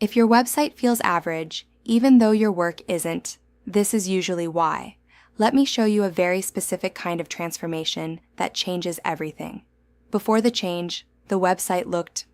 If your website feels average, even though your work isn't, this is usually why. Let me show you a very specific kind of transformation that changes everything. Before the change, the website looked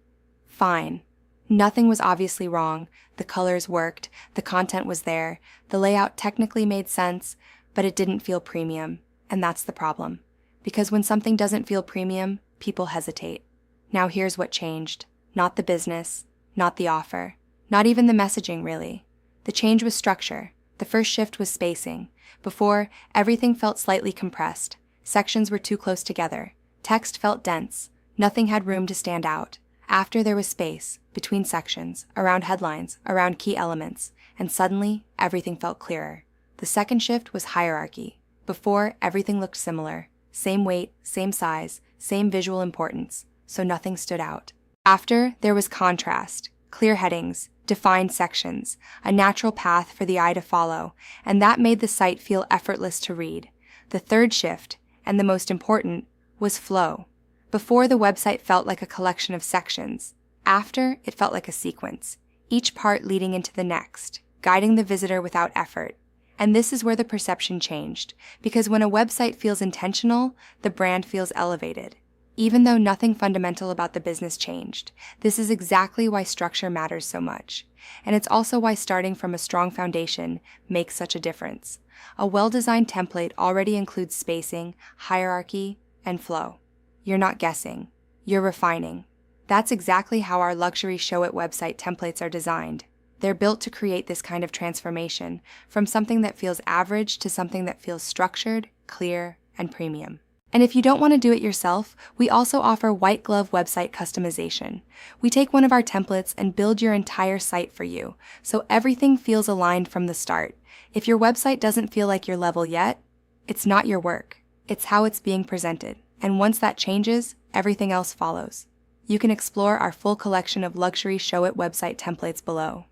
fine. Nothing was obviously wrong, the colors worked, the content was there, the layout technically made sense, but it didn't feel premium, and that's the problem. Because when something doesn't feel premium, people hesitate. Now here's what changed. Not the business, not the offer, not even the messaging really. The change was structure. The first shift was spacing. Before, everything felt slightly compressed. Sections were too close together. Text felt dense. Nothing had room to stand out. After, there was space, between sections, around headlines, around key elements, and suddenly, everything felt clearer. The second shift was hierarchy. Before, everything looked similar. Same weight, same size, same visual importance, so nothing stood out. After, there was contrast, clear headings, defined sections, a natural path for the eye to follow, and that made the site feel effortless to read. The third shift, and the most important, was flow. Before, the website felt like a collection of sections. After, it felt like a sequence, each part leading into the next, guiding the visitor without effort. And this is where the perception changed, because when a website feels intentional, the brand feels elevated. Even though nothing fundamental about the business changed, this is exactly why structure matters so much. And it's also why starting from a strong foundation makes such a difference. A well-designed template already includes spacing, hierarchy, and flow. You're not guessing, you're refining. That's exactly how our luxury Show It website templates are designed. They're built to create this kind of transformation, from something that feels average to something that feels structured, clear, and premium. And if you don't want to do it yourself, we also offer white glove website customization. We take one of our templates and build your entire site for you, so everything feels aligned from the start. If your website doesn't feel like your level yet, it's not your work. It's how it's being presented. And once that changes, everything else follows. You can explore our full collection of luxury Show It website templates below.